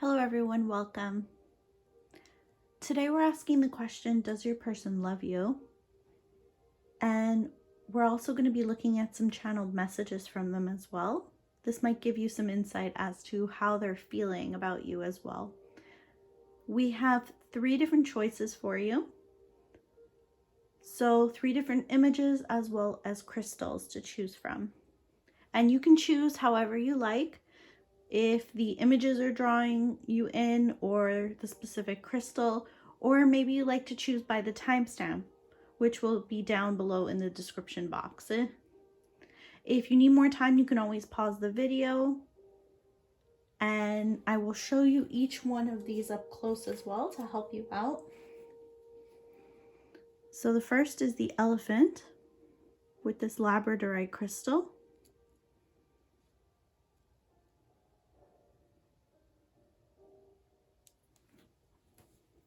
Hello everyone, welcome. Today we're asking the question, does your person love you? And we're also going to be looking at some channeled messages from them as well. This might give you some insight as to how they're feeling about you as well. We have 3 different choices for you. So 3 different images as well as crystals to choose from. And you can choose however you like. If the images are drawing you in, or the specific crystal, or maybe you like to choose by the timestamp, which will be down below in the description box. If you need more time, you can always pause the video and I will show you each one of these up close as well to help you out. So the first is the elephant with this Labradorite crystal.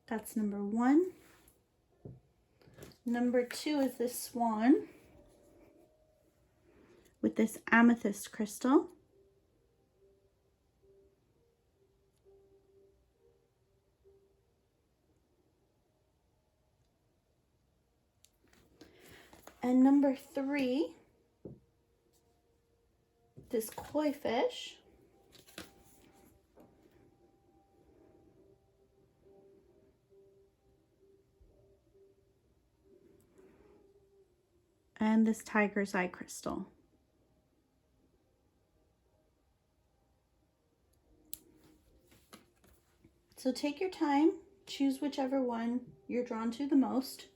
That's number 1. Number 2 is this swan with this amethyst crystal. And number 3, this koi fish. And this tiger's eye crystal. So take your time, choose whichever one you're drawn to the most,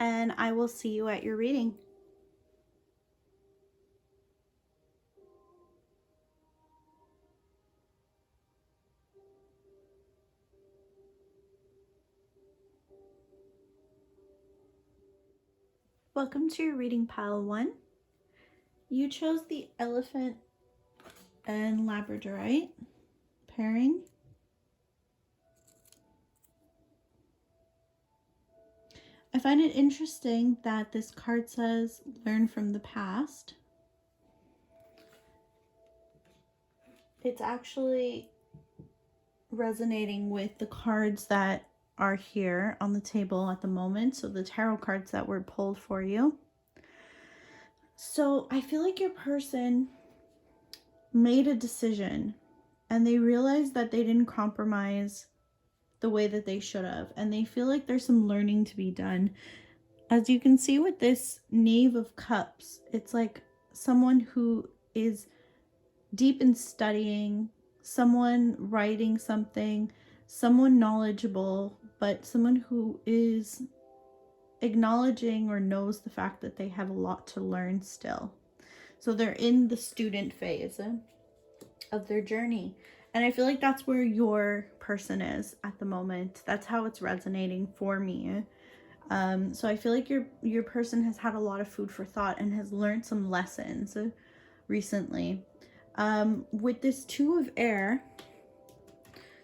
and I will see you at your reading. Welcome to your reading pile 1. You chose the elephant and Labradorite pairing. I find it interesting that this card says learn from the past. It's actually resonating with the cards that are here on the table at the moment, so the tarot cards that were pulled for you. So I feel like your person made a decision and they realized that they didn't compromise the way that they should have, and they feel like there's some learning to be done. As you can see with this Knave of Cups, it's like someone who is deep in studying, someone writing something, someone knowledgeable, but someone who is acknowledging or knows the fact that they have a lot to learn still. So they're in the student phase of their journey. And I feel like that's where your person is at the moment. That's how it's resonating for me. So I feel like your person has had a lot of food for thought and has learned some lessons recently. With this Two of Air,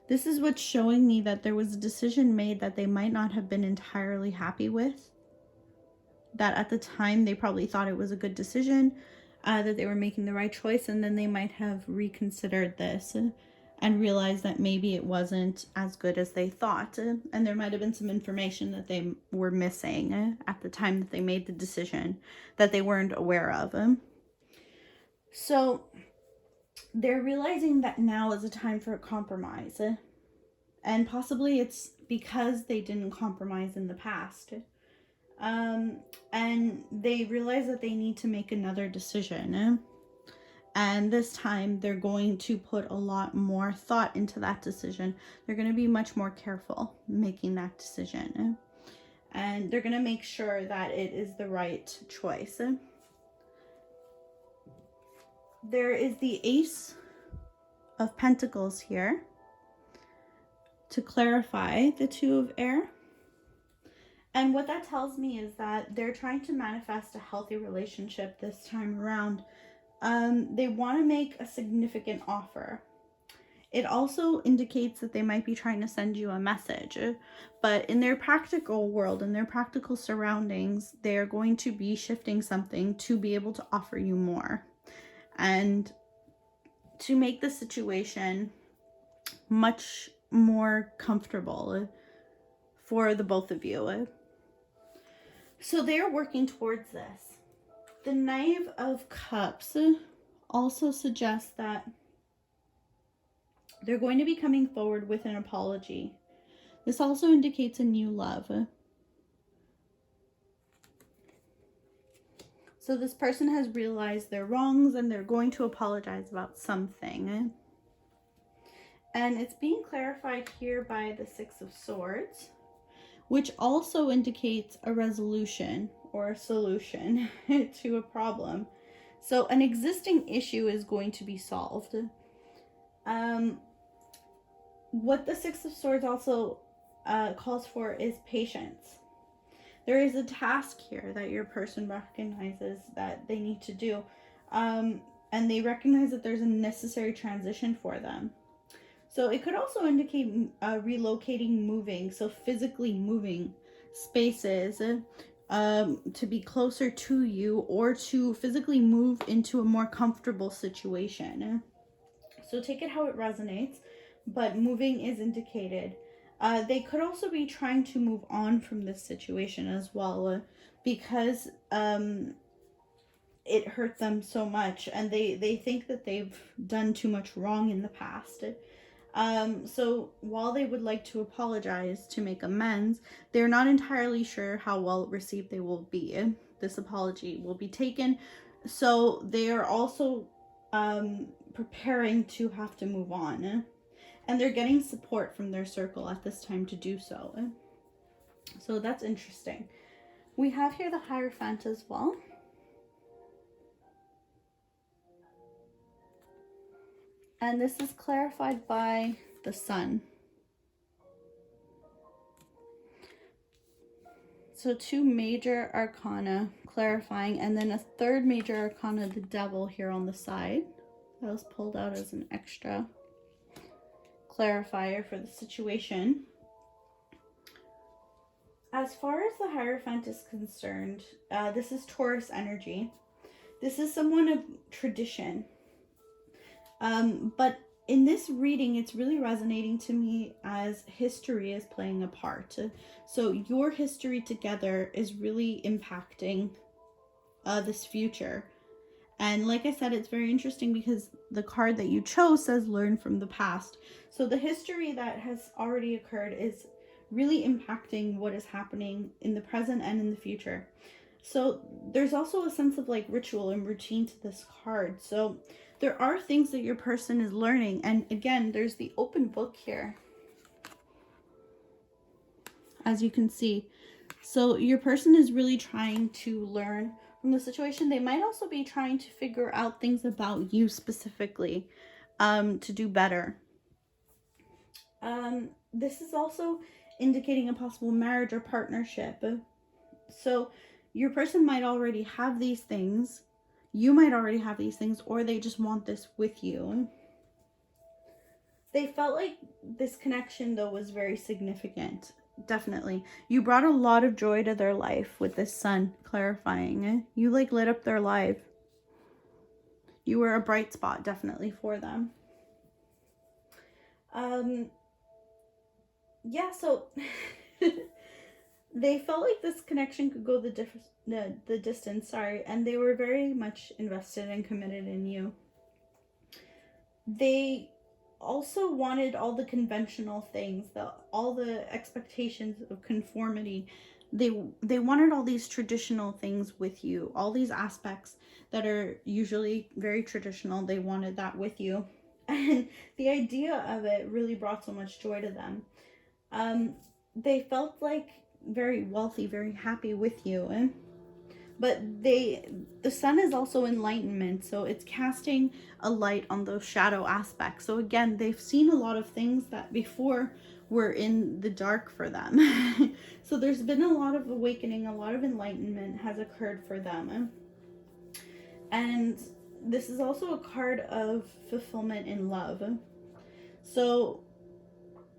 this is what's showing me that there was a decision made that they might not have been entirely happy with. That at the time they probably thought it was a good decision, that they were making the right choice, and then they might have reconsidered this and realized that maybe it wasn't as good as they thought, and there might have been some information that they were missing at the time that they made the decision that they weren't aware of. So they're realizing that now is a time for a compromise, and possibly it's because they didn't compromise in the past. And they realize that they need to make another decision. And this time they're going to put a lot more thought into that decision. They're going to be much more careful making that decision. And they're going to make sure that it is the right choice. There is the Ace of Pentacles here to clarify the Two of Air. And what that tells me is that they're trying to manifest a healthy relationship this time around. They want to make a significant offer. It also indicates that they might be trying to send you a message, but in their practical world, in their practical surroundings, they're going to be shifting something to be able to offer you more and to make the situation much more comfortable for the both of you. So they're working towards this. The Knave of Cups also suggests that they're going to be coming forward with an apology. This also indicates a new love. So this person has realized their wrongs and they're going to apologize about something. And it's being clarified here by the Six of Swords, which also indicates a resolution or a solution to a problem. So an existing issue is going to be solved. What the Six of Swords also calls for is patience. There is a task here that your person recognizes that they need to do. And they recognize that there's a necessary transition for them. So it could also indicate relocating, moving. So physically moving spaces to be closer to you, or to physically move into a more comfortable situation. So take it how it resonates, but moving is indicated. They could also be trying to move on from this situation as well, because it hurt them so much, and they think that they've done too much wrong in the past. So while they would like to apologize to make amends, they're not entirely sure how well received they will be. This apology will be taken, so they are also preparing to have to move on. And they're getting support from their circle at this time to do so. So that's interesting. We have here the Hierophant as well. And this is clarified by the Sun. So 2 major arcana clarifying, and then a 3rd major arcana, the Devil, here on the side. That was pulled out as an extra clarifier for the situation. As far as the Hierophant is concerned, this is Taurus energy. This is someone of tradition. But in this reading, it's really resonating to me as history is playing a part. So your history together is really impacting this future. And like I said, it's very interesting because the card that you chose says learn from the past. So the history that has already occurred is really impacting what is happening in the present and in the future. So there's also a sense of like ritual and routine to this card. So there are things that your person is learning. And again, there's the open book here, as you can see. So your person is really trying to learn from the situation. They might also be trying to figure out things about you specifically to do better. This is also indicating a possible marriage or partnership. So your person might already have these things. You might already have these things, or they just want this with you. They felt like this connection, though, was very significant. Definitely. You brought a lot of joy to their life with this Sun clarifying. You like lit up their life. You were a bright spot, definitely, for them. Yeah, so they felt like this connection could go the distance, and they were very much invested and committed in you. They also wanted all the conventional things, all the expectations of conformity. They wanted all these traditional things with you, all these aspects that are usually very traditional. They wanted that with you, and the idea of it really brought so much joy to them. They felt like very wealthy, very happy with you. But the Sun is also enlightenment, so it's casting a light on those shadow aspects. So again, they've seen a lot of things that before were in the dark for them. So there's been a lot of awakening, a lot of enlightenment has occurred for them. And this is also a card of fulfillment in love. So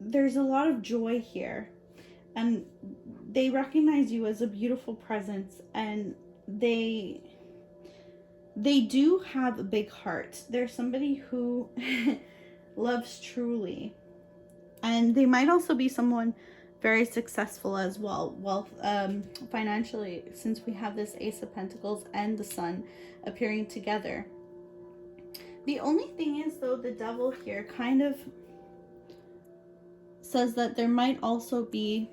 there's a lot of joy here. And they recognize you as a beautiful presence, and they do have a big heart. They're somebody who loves truly. And they might also be someone very successful as well, financially, since we have this Ace of Pentacles and the Sun appearing together. The only thing is, though, the Devil here kind of says that there might also be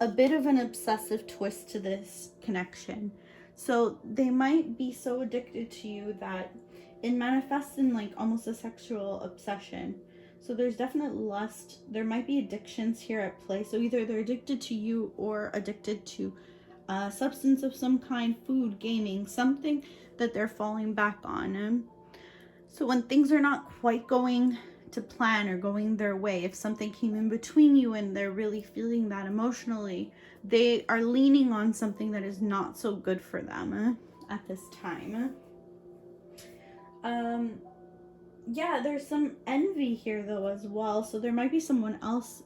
a bit of an obsessive twist to this connection. So they might be so addicted to you that it manifests in like almost a sexual obsession. So there's definite lust. There might be addictions here at play. So either they're addicted to you or addicted to a substance of some kind, food, gaming, something that they're falling back on. So when things are not quite going to plan or going their way, if something came in between you and they're really feeling that emotionally, they are leaning on something that is not so good for them at this time. Yeah, there's some envy here though as well. So there might be someone else.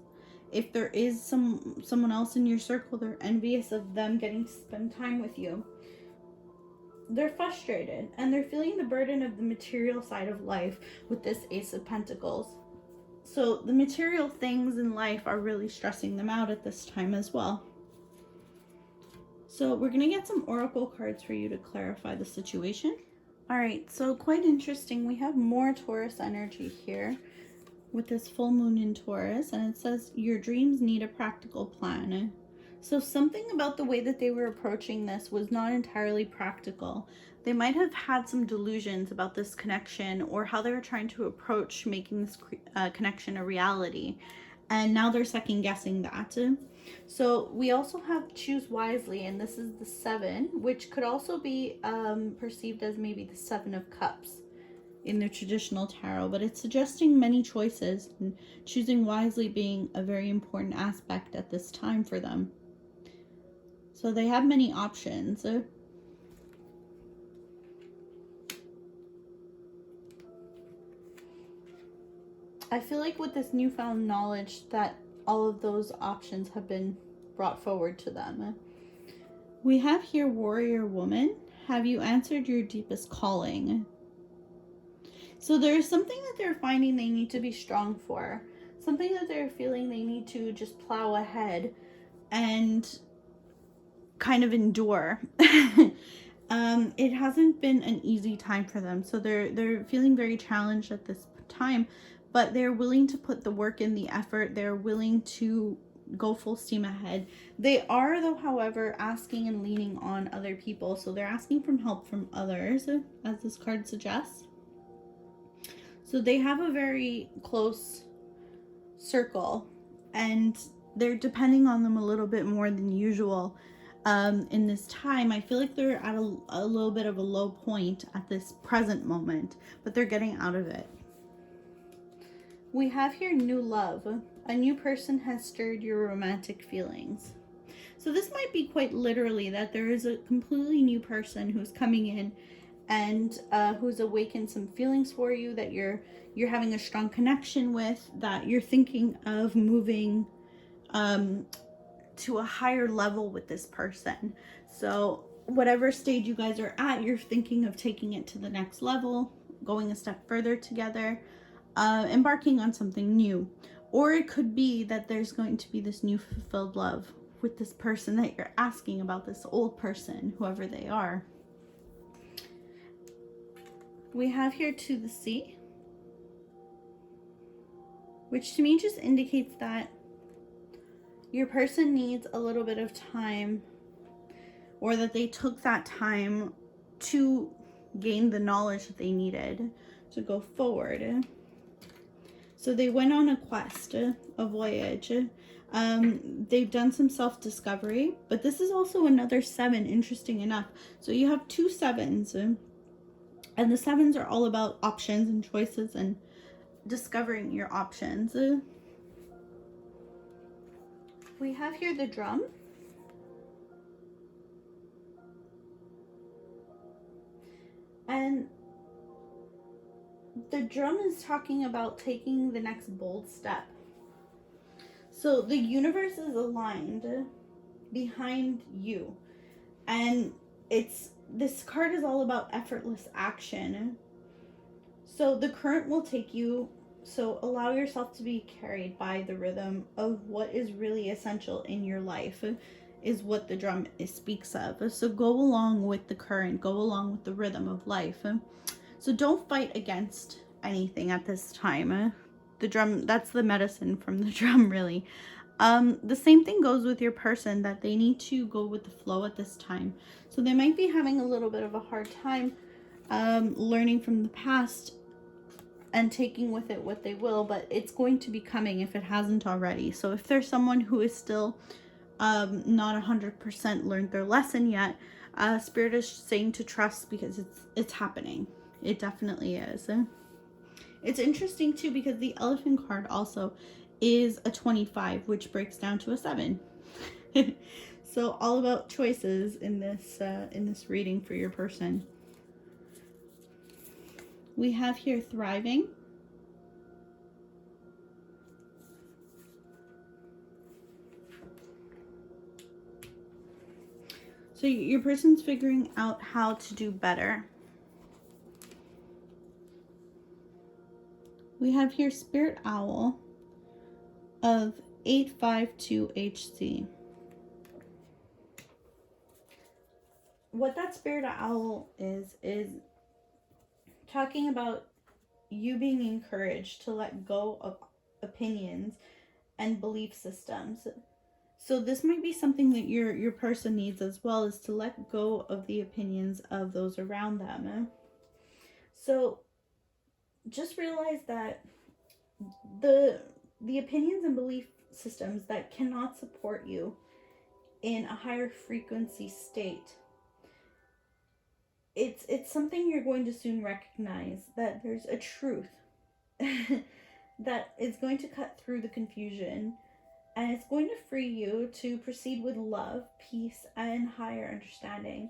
If there is someone else in your circle, they're envious of them getting to spend time with you. They're frustrated and they're feeling the burden of the material side of life with this Ace of Pentacles. So the material things in life are really stressing them out at this time as well. So we're going to get some oracle cards for you to clarify the situation. All right, so quite interesting. We have more Taurus energy here with this full moon in Taurus, and it says your dreams need a practical plan. So something about the way that they were approaching this was not entirely practical. They might have had some delusions about this connection or how they were trying to approach making this connection a reality. And now they're second guessing that. So we also have choose wisely, and this is the 7, which could also be perceived as maybe the 7 of Cups in the traditional tarot, but it's suggesting many choices and choosing wisely being a very important aspect at this time for them. So they have many options. I feel like with this newfound knowledge that all of those options have been brought forward to them. We have here warrior woman. Have you answered your deepest calling? So there's something that they're finding they need to be strong for. Something that they're feeling they need to just plow ahead and kind of endure. It hasn't been an easy time for them. So they're feeling very challenged at this time, but they're willing to put the work in, the effort. They're willing to go full steam ahead. They are, though, however, asking and leaning on other people. So they're asking for help from others, as this card suggests. So they have a very close circle and they're depending on them a little bit more than usual in this time. I feel like they're at a little bit of a low point at this present moment, but they're getting out of it. We have here new love. A new person has stirred your romantic feelings. So this might be quite literally that there is a completely new person who's coming in and who's awakened some feelings for you that you're having a strong connection with, that you're thinking of moving to a higher level with this person. So whatever stage you guys are at, you're thinking of taking it to the next level, going a step further together, embarking on something new. Or it could be that there's going to be this new fulfilled love with this person that you're asking about, this old person, whoever they are. We have here to the sea, which to me just indicates that your person needs a little bit of time, or that they took that time to gain the knowledge that they needed to go forward. So they went on a quest, a voyage. They've done some self-discovery, but this is also another 7, interesting enough. So you have 2 7s, and the 7s are all about options and choices and discovering your options. We have here the drum. And the drum is talking about taking the next bold step. So the universe is aligned behind you. And this card is all about effortless action. So the current will take you So allow yourself to be carried by the rhythm of what is really essential in your life, is what the drum speaks of. So go along with the current, go along with the rhythm of life. So don't fight against anything at this time. The drum, that's the medicine from the drum, really. The same thing goes with your person, that they need to go with the flow at this time. So they might be having a little bit of a hard time learning from the past and taking with it what they will, but it's going to be coming if it hasn't already. So if there's someone who is still not 100% learned their lesson yet, Spirit is saying to trust, because it's happening. It definitely is. It's interesting too, because the elephant card also is a 25, which breaks down to a 7. So all about choices in this reading for your person. We have here thriving. So your person's figuring out how to do better. We have here Spirit Owl of 852HC. What that Spirit Owl is talking about you being encouraged to let go of opinions and belief systems. So this might be something that your person needs as well, is to let go of the opinions of those around them. So just realize that the opinions and belief systems that cannot support you in a higher frequency state, it's something you're going to soon recognize, that there's a truth that is going to cut through the confusion, and it's going to free you to proceed with love, peace, and higher understanding.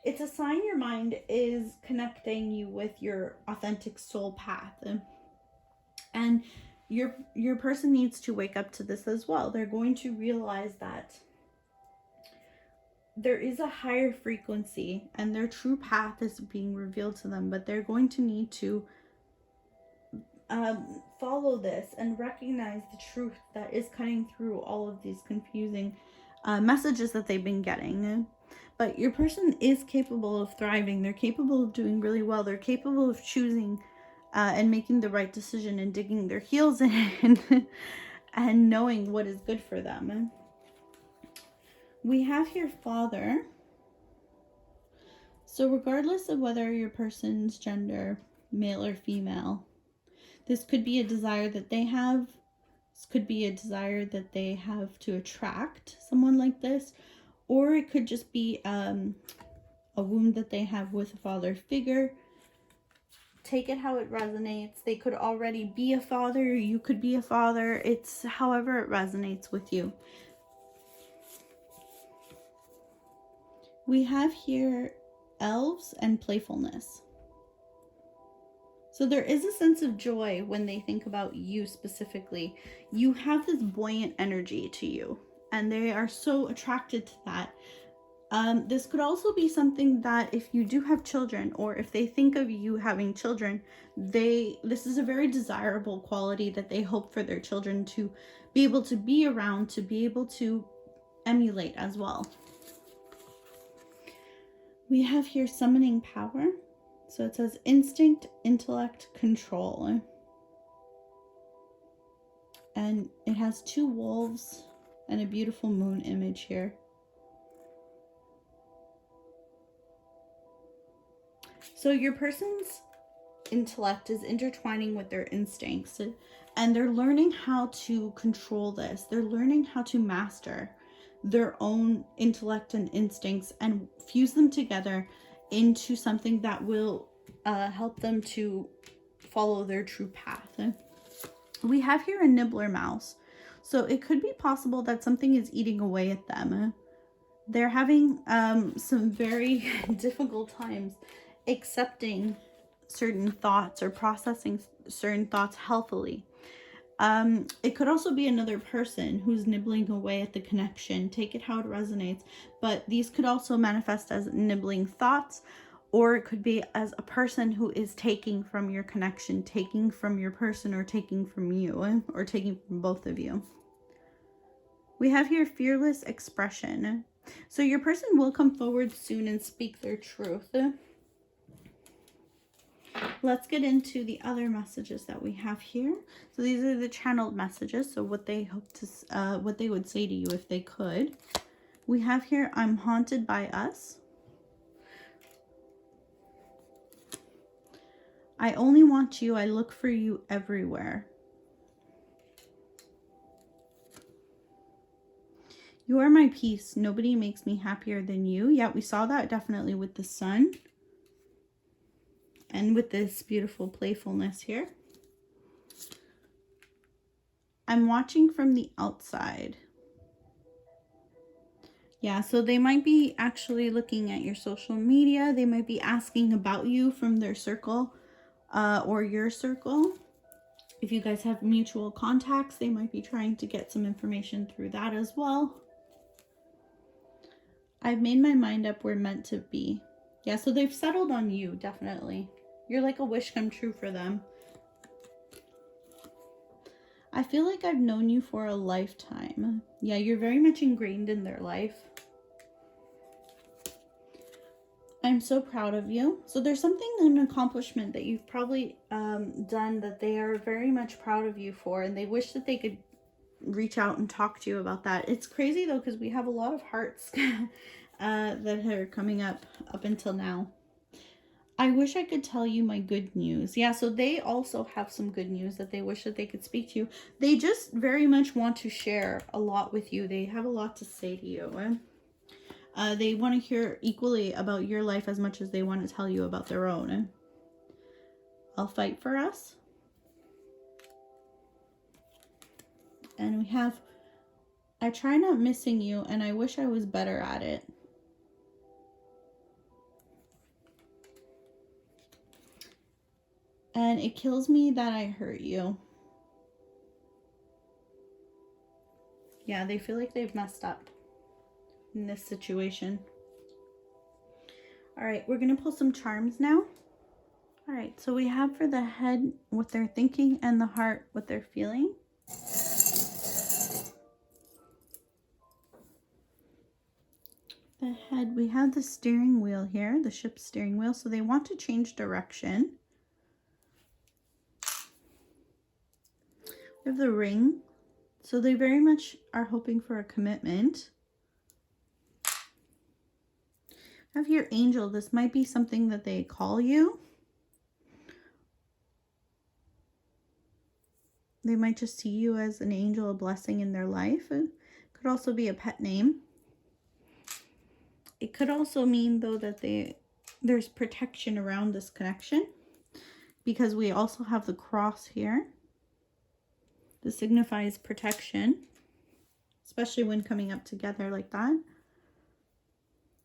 It's a sign your mind is connecting you with your authentic soul path. And your person needs to wake up to this as well. They're going to realize that there is a higher frequency and their true path is being revealed to them, but they're going to need to follow this and recognize the truth that is cutting through all of these confusing messages that they've been getting. But your person is capable of thriving. They're capable of doing really well. They're capable of choosing and making the right decision and digging their heels in and knowing what is good for them. We have here Father. So regardless of whether your person's gender, male or female, this could be a desire that they have. This could be a desire that they have to attract someone like this. Or it could just be a wound that they have with a father figure. Take it how it resonates. They could already be a father. You could be a father. It's however it resonates with you. We have here elves and playfulness. So there is a sense of joy when they think about you specifically. You have this buoyant energy to you, and they are so attracted to that. This could also be something that if you do have children, or if they think of you having children, this is a very desirable quality that they hope for their children to be able to be around, to be able to emulate as well. We have here summoning power. So it says instinct, intellect, control. And it has 2 wolves and a beautiful moon image here. So your person's intellect is intertwining with their instincts, and they're learning how to control this. They're learning how to master their own intellect and instincts and fuse them together into something that will help them to follow their true path. We have here a nibbler mouse. So it could be possible that something is eating away at them. They're having some very difficult times accepting certain thoughts or processing certain thoughts healthily. It could also be another person who's nibbling away at the connection. Take it how it resonates. But these could also manifest as nibbling thoughts, or it could be as a person who is taking from your connection, taking from your person, or taking from you, or taking from both of you. We have here fearless expression. So your person will come forward soon and speak their truth. Let's get into the other messages that we have here. So these are the channeled messages. So what they hope to, what they would say to you if they could. We have here, I'm haunted by us. I only want you. I look for you everywhere. You are my peace. Nobody makes me happier than you. Yeah, we saw that definitely with the sun. And with this beautiful playfulness here. I'm watching from the outside. Yeah, so they might be actually looking at your social media. They might be asking about you from their circle or your circle. If you guys have mutual contacts, they might be trying to get some information through that as well. I've made my mind up, we're meant to be. Yeah, so they've settled on you, definitely. You're like a wish come true for them. I feel like I've known you for a lifetime. Yeah, you're very much ingrained in their life. I'm so proud of you. So there's something, an accomplishment that you've probably done that they are very much proud of you for, and they wish that they could reach out and talk to you about that. It's crazy though, because we have a lot of hearts that are coming up until now. I wish I could tell you my good news. Yeah, so they also have some good news that they wish that they could speak to you. They just very much want to share a lot with you. They have a lot to say to you. They want to hear equally about your life as much as they want to tell you about their own. I'll fight for us. And we have, I try not missing you, and I wish I was better at it. And it kills me that I hurt you. Yeah, they feel like they've messed up in this situation. All right, we're going to pull some charms now. All right, so we have for the head what they're thinking and the heart what they're feeling. The head, we have the steering wheel here, the ship's steering wheel. So they want to change direction. We have the ring. So they very much are hoping for a commitment. I have your angel. This might be something that they call you. They might just see you as an angel, a blessing in their life. It could also be a pet name. It could also mean, though, that there's protection around this connection, because we also have the cross here. This signifies protection, especially when coming up together like that.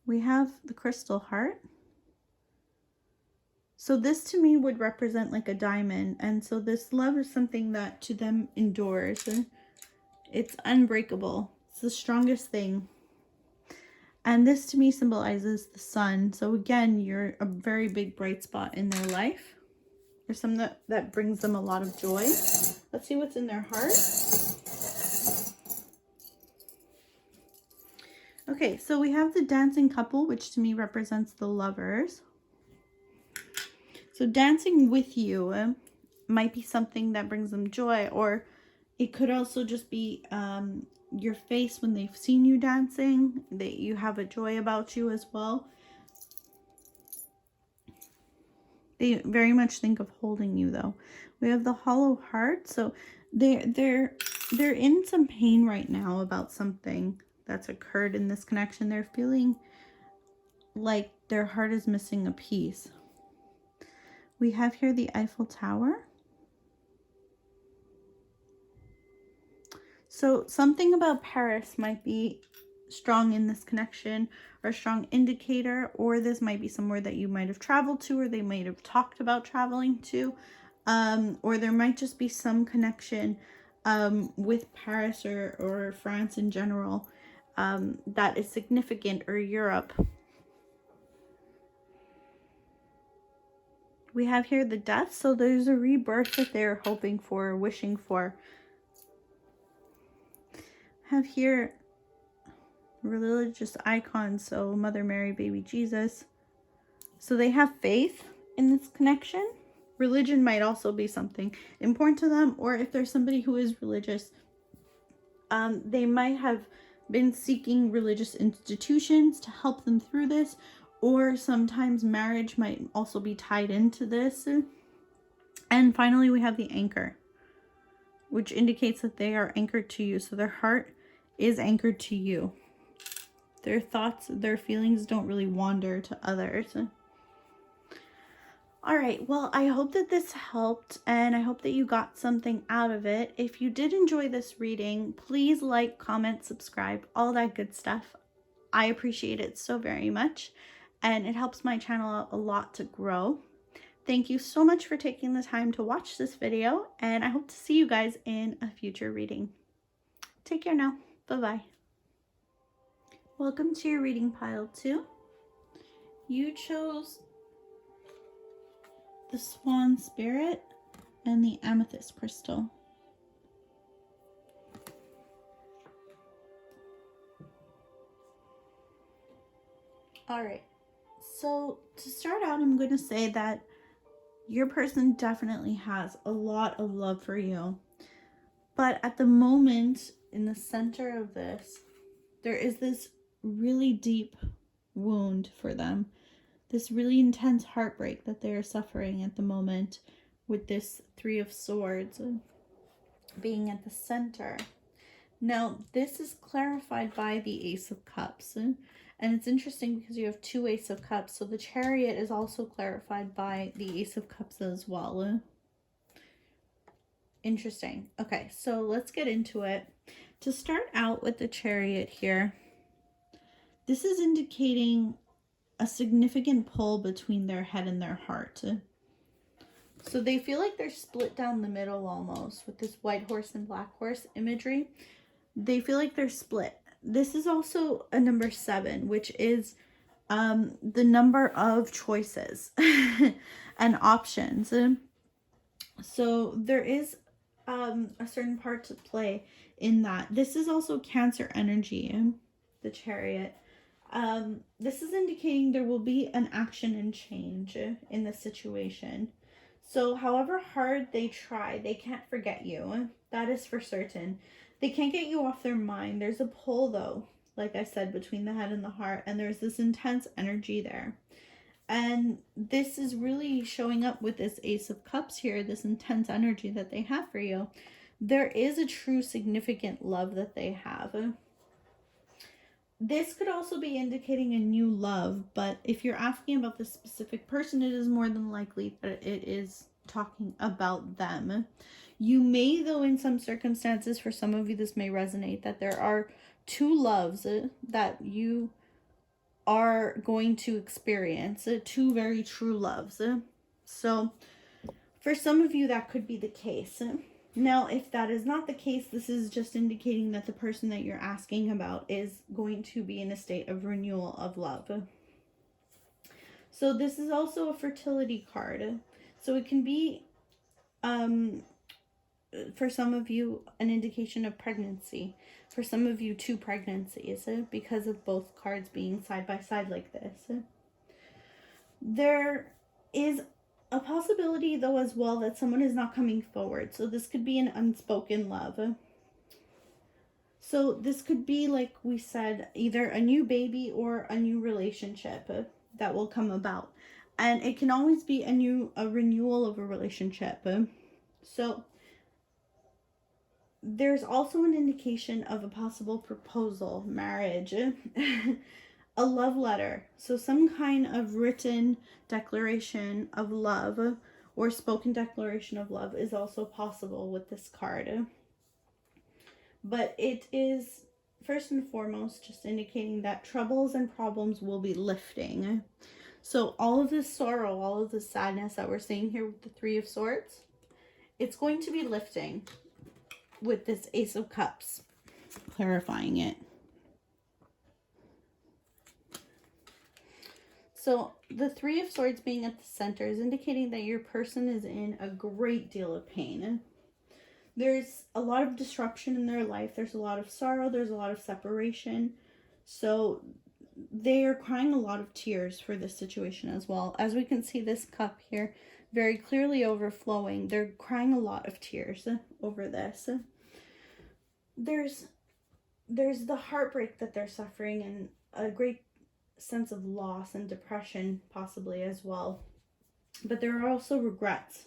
We have the crystal heart. So this to me would represent like a diamond. And so this love is something that to them endures. It's unbreakable. It's the strongest thing. And this to me symbolizes the sun. So again, you're a very big bright spot in their life. There's something that brings them a lot of joy. Let's see what's in their heart. Okay, so we have the dancing couple, which to me represents the lovers. So dancing with you might be something that brings them joy, or it could also just be your face when they've seen you dancing, that you have a joy about you as well. They very much think of holding you though. We have the hollow heart. So they're in some pain right now about something that's occurred in this connection. They're feeling like their heart is missing a piece. We have here the Eiffel Tower. So something about Paris might be strong in this connection, or a strong indicator, or this might be somewhere that you might have traveled to, or they might have talked about traveling to, or there might just be some connection with Paris or France in general that is significant, or Europe. We have here the death, so there's a rebirth that they're hoping for, wishing for. Have here religious icons, so Mother Mary, baby Jesus. So they have faith in this connection. Religion might also be something important to them, or if there's somebody who is religious, they might have been seeking religious institutions to help them through this, or sometimes marriage might also be tied into this. And finally, we have the anchor, which indicates that they are anchored to you. So their heart is anchored to you. Their thoughts, their feelings don't really wander to others. All right, well, I hope that this helped, and I hope that you got something out of it. If you did enjoy this reading, please like, comment, subscribe, all that good stuff. I appreciate it so very much, and it helps my channel out a lot to grow. Thank you so much for taking the time to watch this video, and I hope to see you guys in a future reading. Take care now. Bye-bye. Welcome to your reading pile 2. You chose the Swan Spirit and the Amethyst crystal. Alright, so to start out, I'm going to say that your person definitely has a lot of love for you. But at the moment, in the center of this, there is this really deep wound for them. This really intense heartbreak that they are suffering at the moment, with this 3 of Swords being at the center. Now, this is clarified by the Ace of Cups. And it's interesting because you have 2 Ace of Cups. So the Chariot is also clarified by the Ace of Cups as well. Interesting. Okay, so let's get into it. To start out with the Chariot here, this is indicating a significant pull between their head and their heart. So they feel like they're split down the middle almost with this white horse and black horse imagery. They feel like they're split. This is also a number 7, which is the number of choices and options. So there is a certain part to play in that. This is also Cancer energy, the Chariot. This is indicating there will be an action and change in the situation. So however hard they try, they can't forget you. That is for certain. They can't get you off their mind. There's a pull, though, like I said, between the head and the heart, and there's this intense energy there. And this is really showing up with this Ace of Cups here, this intense energy that they have for you. There is a true significant love that they have. This could also be indicating a new love, but if you're asking about this specific person, it is more than likely that it is talking about them. You may, though, in some circumstances, for some of you, this may resonate, that there are 2 loves that you are going to experience, 2 very true loves. So for some of you, that could be the case. Now, if that is not the case, this is just indicating that the person that you're asking about is going to be in a state of renewal of love. So this is also a fertility card. So it can be, for some of you, an indication of pregnancy. For some of you, 2 pregnancies, because of both cards being side by side like this. There is a possibility, though, as well, that someone is not coming forward. So this could be an unspoken love. So this could be, like we said, either a new baby or a new relationship that will come about. And it can always be a renewal of a relationship. So there's also an indication of a possible proposal, marriage, a love letter. So some kind of written declaration of love or spoken declaration of love is also possible with this card. But it is first and foremost just indicating that troubles and problems will be lifting. So all of this sorrow, all of this sadness that we're seeing here with the 3 of Swords, it's going to be lifting with this Ace of Cups, clarifying it. So the Three of Swords being at the center is indicating that your person is in a great deal of pain. There's a lot of disruption in their life. There's a lot of sorrow. There's a lot of separation. So they are crying a lot of tears for this situation as well. As we can see this cup here very clearly overflowing. They're crying a lot of tears over this. There's the heartbreak that they're suffering and a great sense of loss and depression possibly as well. But there are also regrets.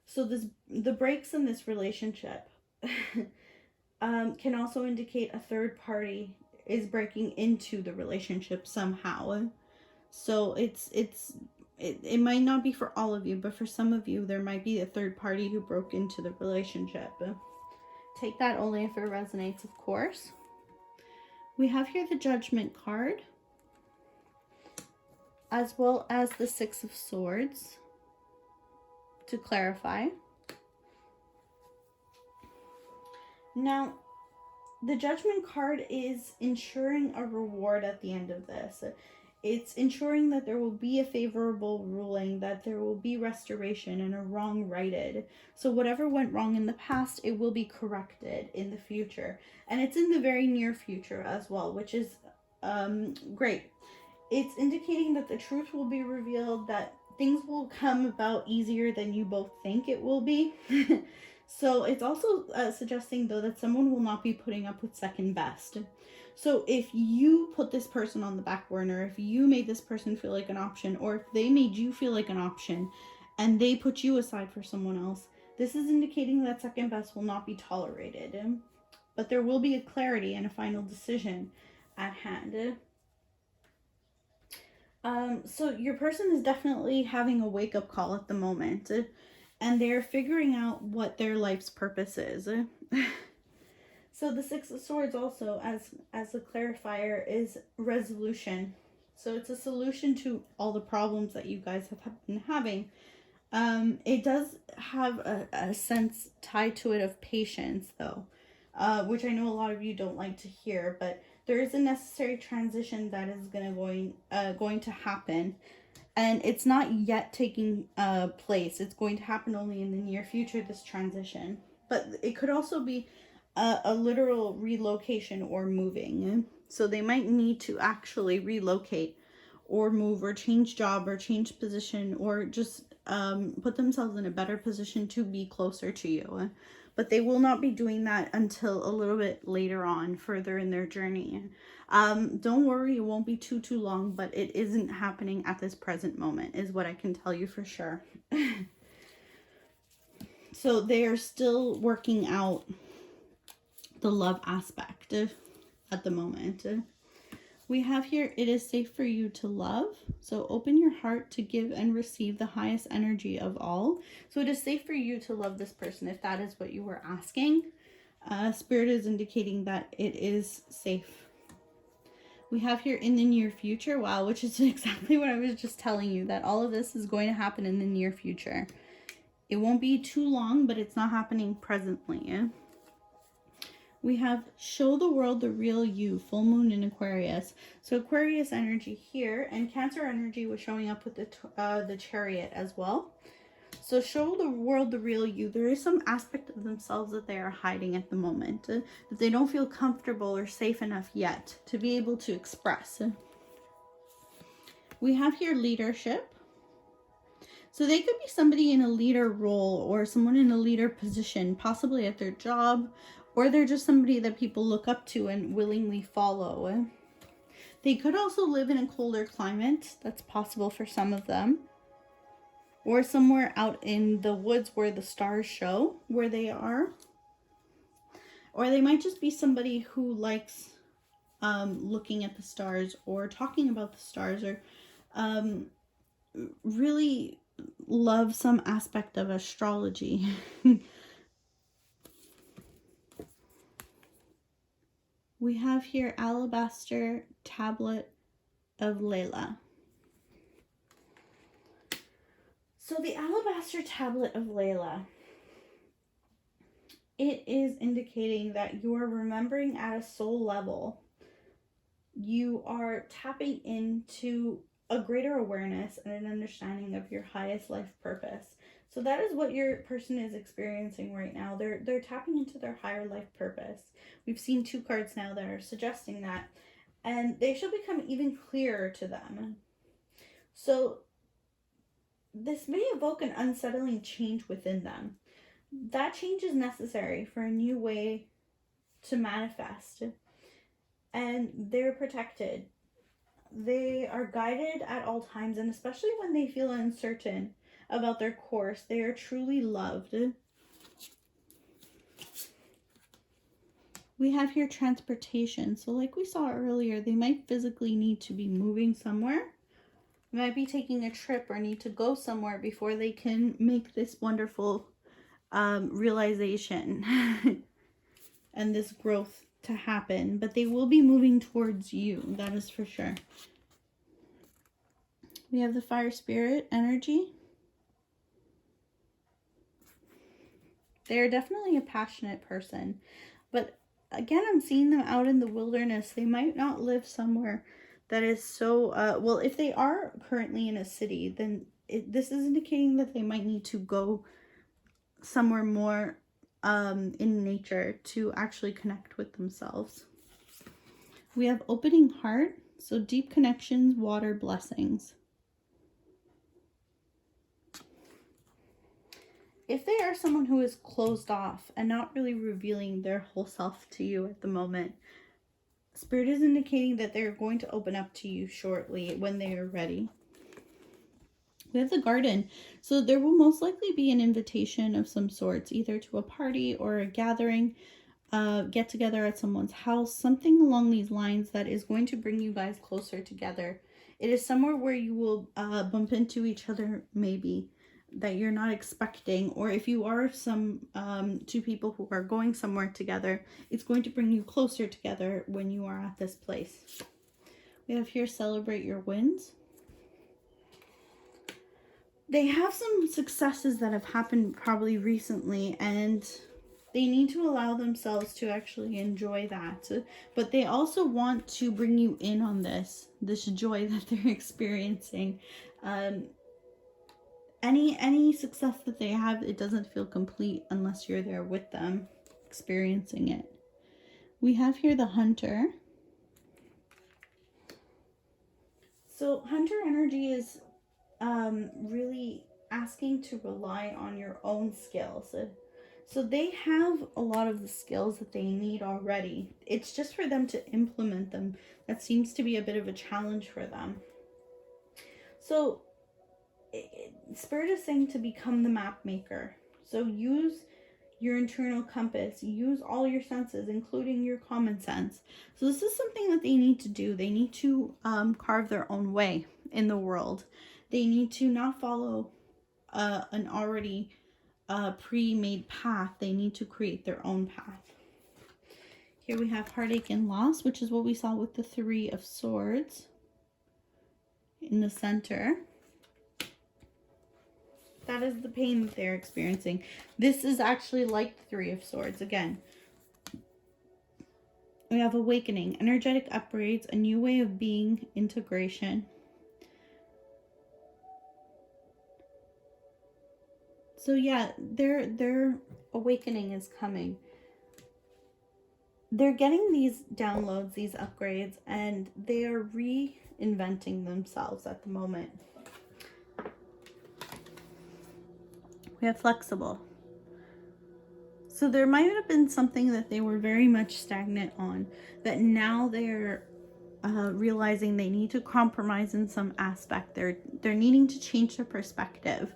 So the breaks in this relationship can also indicate a third party is breaking into the relationship somehow. So it might not be for all of you, but for some of you, there might be a third party who broke into the relationship. Take that only if it resonates, of course. We have here the Judgment card, as well as the Six of Swords, to clarify. Now, the Judgment card is ensuring a reward at the end of this. It's ensuring that there will be a favorable ruling, that there will be restoration and a wrong righted. So whatever went wrong in the past, it will be corrected in the future. And it's in the very near future as well, which is great. It's indicating that the truth will be revealed, that things will come about easier than you both think it will be. So it's also suggesting, though, that someone will not be putting up with second best. So if you put this person on the back burner, if you made this person feel like an option, or if they made you feel like an option and they put you aside for someone else, this is indicating that second best will not be tolerated. But there will be a clarity and a final decision at hand. So your person is definitely having a wake-up call at the moment, and they're figuring out what their life's purpose is. So the Six of Swords also, as a clarifier, is resolution. So it's a solution to all the problems that you guys have been having. It does have a sense tied to it of patience, though, which I know a lot of you don't like to hear, but there is a necessary transition that is going to happen, and it's not yet taking place. It's going to happen only in the near future, this transition. But it could also be a literal relocation or moving. So they might need to actually relocate or move or change job or change position, or just put themselves in a better position to be closer to you. But they will not be doing that until a little bit later on, further in their journey. Don't worry, it won't be too long, but it isn't happening at this present moment, is what I can tell you for sure. So they are still working out the love aspect at the moment. We have here, it is safe for you to love. So open your heart to give and receive the highest energy of all. So it is safe for you to love this person, if that is what you were asking. Spirit is indicating that it is safe. We have here in the near future. Wow, which is exactly what I was just telling you, that all of this is going to happen in the near future. It won't be too long, but it's not happening presently. We have show the world the real you, full moon in Aquarius. So Aquarius energy here, and Cancer energy was showing up with the Chariot as well. So show the world the real you. There is some aspect of themselves that they are hiding at the moment, that they don't feel comfortable or safe enough yet to be able to express. We have here leadership. So they could be somebody in a leader role or someone in a leader position, possibly at their job, or they're just somebody that people look up to and willingly follow. They could also live in a colder climate. That's possible for some of them. Or somewhere out in the woods where the stars show where they are. Or they might just be somebody who likes looking at the stars or talking about the stars, or really love some aspect of astrology. We have here Alabaster Tablet of Layla. So the Alabaster Tablet of Layla, it is indicating that you are remembering at a soul level. You are tapping into a greater awareness and an understanding of your highest life purpose. So that is what your person is experiencing right now. They're tapping into their higher life purpose. We've seen 2 cards now that are suggesting that, and they shall become even clearer to them. So this may evoke an unsettling change within them. That change is necessary for a new way to manifest, and they're protected. They are guided at all times, and especially when they feel uncertain about their course, they are truly loved. We have here transportation. So like we saw earlier, they might physically need to be moving somewhere. They might be taking a trip or need to go somewhere before they can make this wonderful realization and this growth to happen. But they will be moving towards you, that is for sure. We have the fire spirit energy. They're definitely a passionate person, but again, I'm seeing them out in the wilderness. They might not live somewhere that is so, well, if they are currently in a city, then this is indicating that they might need to go somewhere more in nature to actually connect with themselves. We have opening heart, so deep connections, water, blessings. If they are someone who is closed off and not really revealing their whole self to you at the moment, Spirit is indicating that they're going to open up to you shortly when they are ready. We have the garden. So there will most likely be an invitation of some sorts, either to a party or a gathering, get together at someone's house, something along these lines that is going to bring you guys closer together. It is somewhere where you will bump into each other, maybe, that you're not expecting, or if you are some 2 people who are going somewhere together, it's going to bring you closer together when you are at this place. We have here celebrate your wins. They have some successes that have happened probably recently, and they need to allow themselves to actually enjoy that, but they also want to bring you in on this joy that they're experiencing. Any success that they have, it doesn't feel complete unless you're there with them experiencing it. We have here the hunter. So hunter energy is really asking to rely on your own skills. So they have a lot of the skills that they need already. It's just for them to implement them that seems to be a bit of a challenge for them. So Spirit is saying to become the map maker. So use your internal compass, use all your senses, including your common sense. So this is something that they need to do. They need to carve their own way in the world. They need to not follow an already pre-made path. They need to create their own path. Here we have heartache and loss, which is what we saw with the 3 of Swords in the center. That is the pain that they're experiencing. This is actually like the 3 of Swords again. We have awakening, energetic upgrades, a new way of being, integration. So yeah, their awakening is coming. They're getting these downloads, these upgrades, and they are reinventing themselves at the moment. We have flexible. So there might have been something that they were very much stagnant on, that now they're realizing they need to compromise in some aspect. They're needing to change their perspective,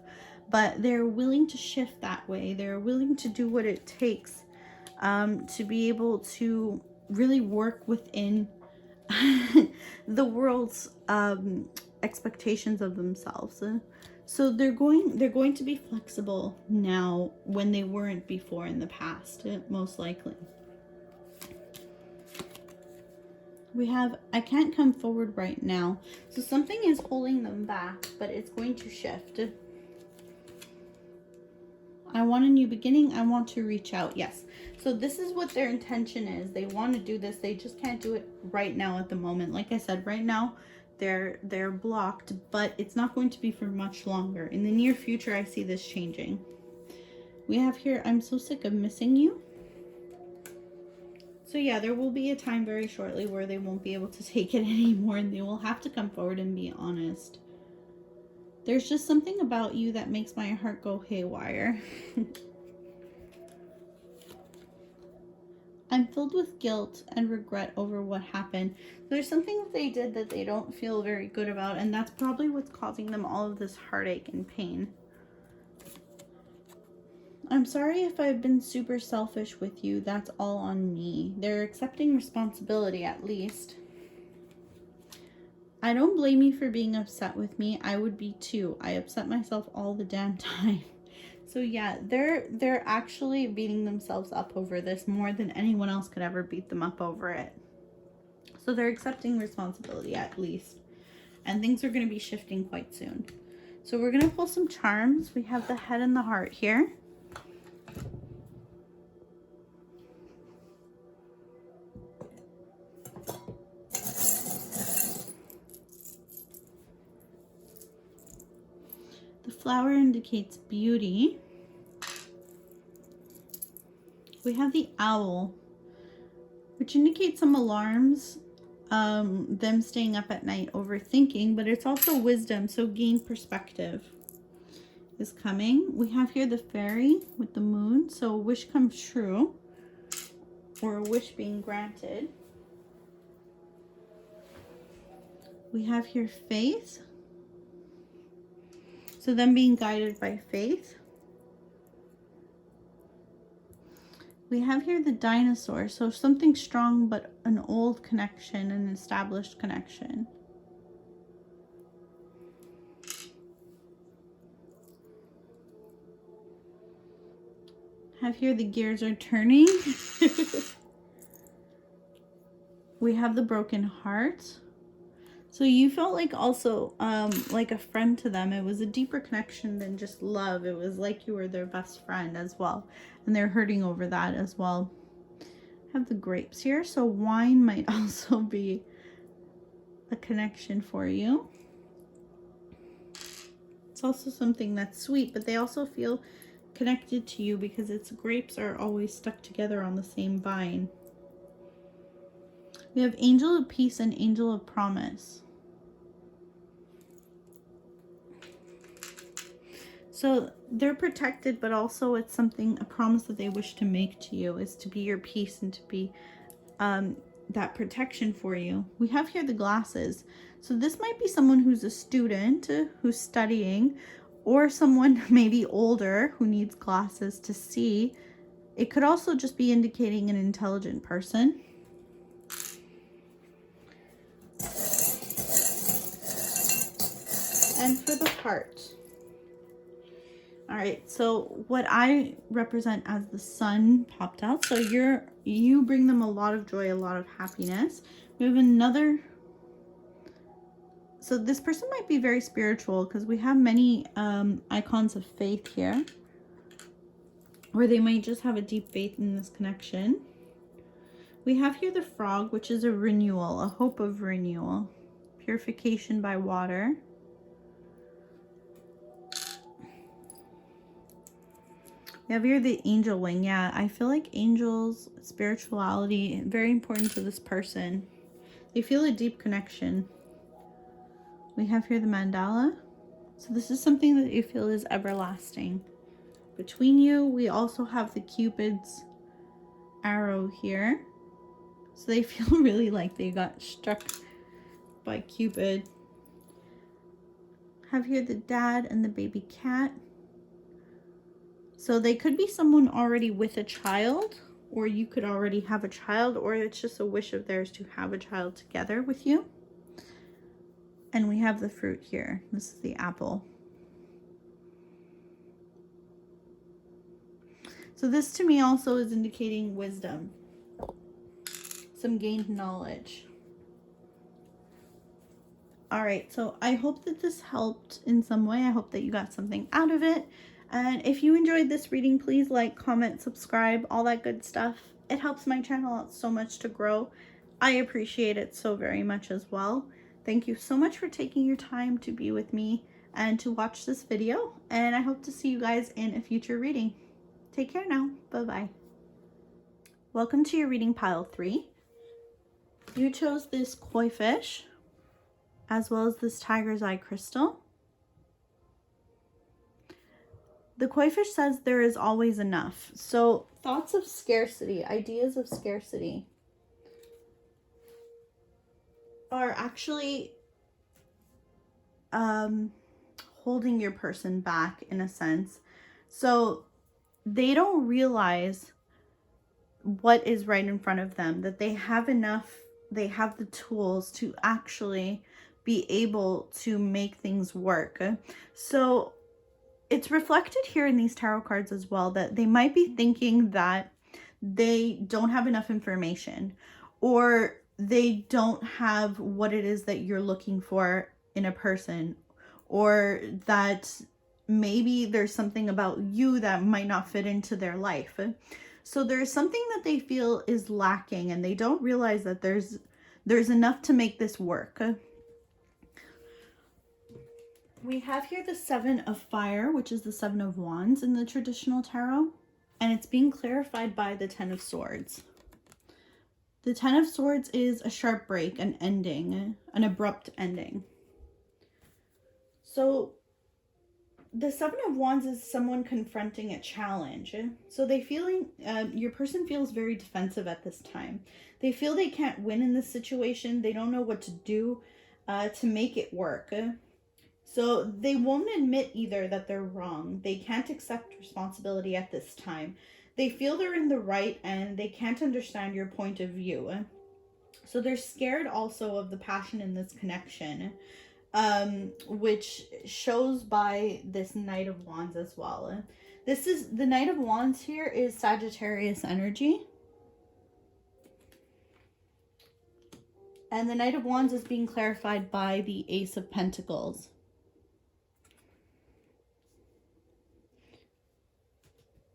but they're willing to shift that way. They're willing to do what it takes to be able to really work within the world's expectations of themselves. So they're going to be flexible now when they weren't before in the past, most likely. We have, I can't come forward right now. So something is holding them back, but it's going to shift. I want a new beginning. I want to reach out. Yes. So this is what their intention is. They want to do this. They just can't do it right now at the moment. Like I said, right now, they're blocked, but it's not going to be for much longer. In the near future, I see this changing. We have here, I'm so sick of missing you. So yeah, there will be a time very shortly where they won't be able to take it anymore and they will have to come forward and be honest. There's just something about you that makes my heart go haywire. I'm filled with guilt and regret over what happened. There's something that they did that they don't feel very good about, and that's probably what's causing them all of this heartache and pain. I'm sorry if I've been super selfish with you. That's all on me. They're accepting responsibility, at least. I don't blame you for being upset with me. I would be too. I upset myself all the damn time. So yeah, they're actually beating themselves up over this more than anyone else could ever beat them up over it. So they're accepting responsibility, at least. And things are going to be shifting quite soon. So we're going to pull some charms. We have the head and the heart here. The flower indicates beauty. We have the owl, which indicates some alarms, them staying up at night overthinking, but it's also wisdom, so gain perspective is coming. We have here the fairy with the moon, so a wish comes true, or a wish being granted. We have here faith, so them being guided by faith. We have here the dinosaur, so something strong but an old connection, an established connection. Have here the gears are turning. We have the broken heart. So you felt like also like a friend to them. It was a deeper connection than just love. It was like you were their best friend as well. And they're hurting over that as well. Have the grapes here. So wine might also be a connection for you. It's also something that's sweet, but they also feel connected to you because its grapes are always stuck together on the same vine. We have angel of peace and angel of promise. So they're protected, but also it's something, a promise that they wish to make to you is to be your peace and to be that protection for you. We have here the glasses. So this might be someone who's a student, who's studying, or someone maybe older who needs glasses to see. It could also just be indicating an intelligent person. And for the heart. All right, so what I represent as the sun popped out. So you bring them a lot of joy, a lot of happiness. We have another. So this person might be very spiritual because we have many icons of faith here. Or they might just have a deep faith in this connection. We have here the frog, which is a renewal, a hope of renewal. Purification by water. We have here the angel wing. Yeah, I feel like angels, spirituality, very important to this person. They feel a deep connection. We have here the mandala. So this is something that you feel is everlasting. Between you, we also have the Cupid's arrow here. So they feel really like they got struck by Cupid. Have here the dad and the baby cat. So they could be someone already with a child, or you could already have a child, or it's just a wish of theirs to have a child together with you. And we have the fruit here. This is the apple. So this to me also is indicating wisdom, some gained knowledge. All right, so I hope that this helped in some way. I hope that you got something out of it. And if you enjoyed this reading, please like, comment, subscribe, all that good stuff. It helps my channel out so much to grow. I appreciate it so very much as well. Thank you so much for taking your time to be with me and to watch this video. And I hope to see you guys in a future reading. Take care now. Bye-bye. Welcome to your reading pile 3. You chose this koi fish, as well as this tiger's eye crystal. The koi fish says there is always enough. So thoughts of scarcity, ideas of scarcity are actually holding your person back in a sense. So they don't realize what is right in front of them, that they have enough, they have the tools to actually be able to make things work. So it's reflected here in these tarot cards as well, that they might be thinking that they don't have enough information, or they don't have what it is that you're looking for in a person, or that maybe there's something about you that might not fit into their life. So there's something that they feel is lacking, and they don't realize that there's enough to make this work. We have here the 7 of Fire, which is the 7 of Wands in the traditional tarot, and it's being clarified by the 10 of Swords. The 10 of Swords is a sharp break, an ending, an abrupt ending. So the 7 of Wands is someone confronting a challenge. So your person feels very defensive at this time. They feel they can't win in this situation. They don't know what to do to make it work. So they won't admit either that they're wrong. They can't accept responsibility at this time. They feel they're in the right and they can't understand your point of view. So they're scared also of the passion in this connection, which shows by this Knight of Wands as well. The Knight of Wands here is Sagittarius energy. And the Knight of Wands is being clarified by the Ace of Pentacles.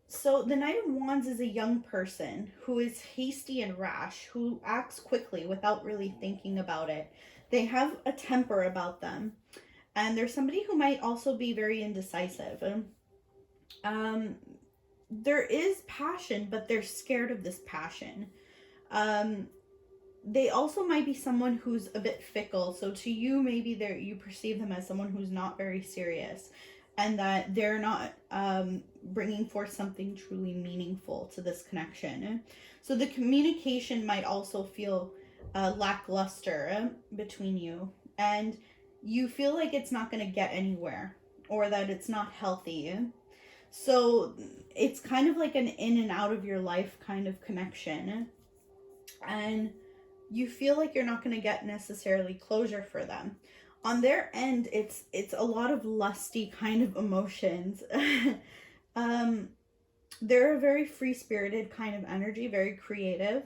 So the Knight of Wands is a young person who is hasty and rash, who acts quickly without really thinking about it. They have a temper about them. And there's somebody who might also be very indecisive. There is passion, but they're scared of this passion. They also might be someone who's a bit fickle. So to you, maybe you perceive them as someone who's not very serious, and that they're not bringing forth something truly meaningful to this connection. So the communication might also feel lackluster between you, and you feel like it's not going to get anywhere, or that it's not healthy. So it's kind of like an in and out of your life kind of connection, and you feel like you're not going to get necessarily closure for them. On their end, it's a lot of lusty kind of emotions. They're a very free-spirited kind of energy, very creative.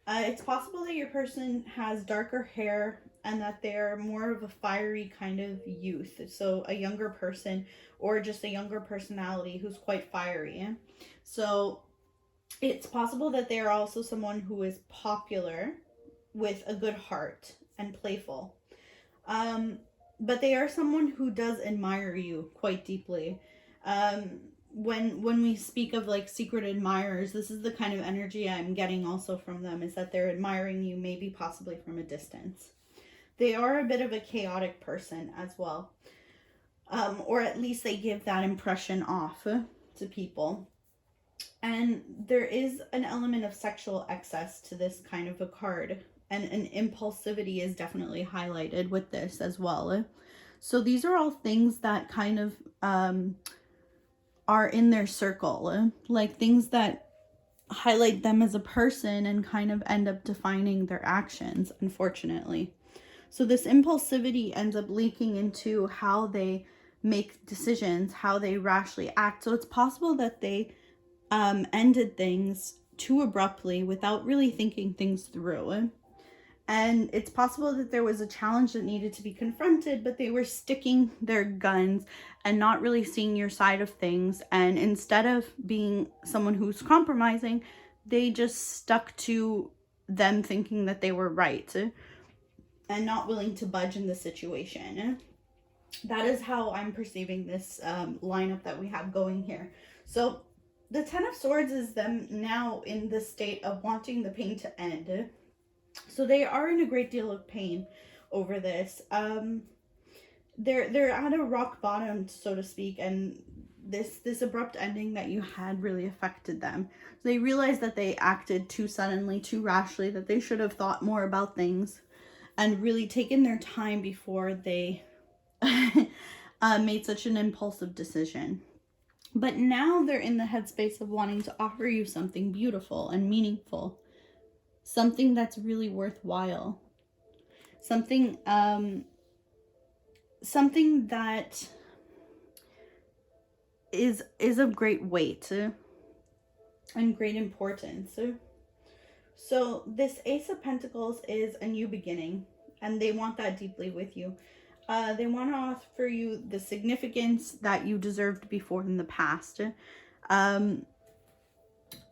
It's possible that your person has darker hair and that they're more of a fiery kind of youth. So a younger person, or just a younger personality who's quite fiery. So it's possible that they're also someone who is popular with a good heart and playful. But they are someone who does admire you quite deeply. When we speak of like secret admirers, this is the kind of energy I'm getting also from them, is that they're admiring you, maybe possibly from a distance. They are a bit of a chaotic person as well. Or at least they give that impression off to people. And there is an element of sexual excess to this kind of a card. And an impulsivity is definitely highlighted with this as well. So these are all things that kind of are in their circle. Like things that highlight them as a person and kind of end up defining their actions, unfortunately. So this impulsivity ends up leaking into how they make decisions, how they rashly act. So it's possible that they ended things too abruptly without really thinking things through. And it's possible that there was a challenge that needed to be confronted, but they were sticking their guns and not really seeing your side of things. And instead of being someone who's compromising, they just stuck to them thinking that they were right. and not willing to budge in the situation. That is how I'm perceiving this lineup that we have going here. So the Ten of Swords is them now in the state of wanting the pain to end. So they are in a great deal of pain over this. They're at a rock bottom, so to speak, and this abrupt ending that you had really affected them. So they realized that they acted too suddenly, too rashly, that they should have thought more about things and really taken their time before they made such an impulsive decision. But now they're in the headspace of wanting to offer you something beautiful and meaningful, something that's really worthwhile, something something that is of great weight and great importance. So this Ace of Pentacles is a new beginning, and they want that deeply with you. They want to offer you the significance that you deserved before in the past.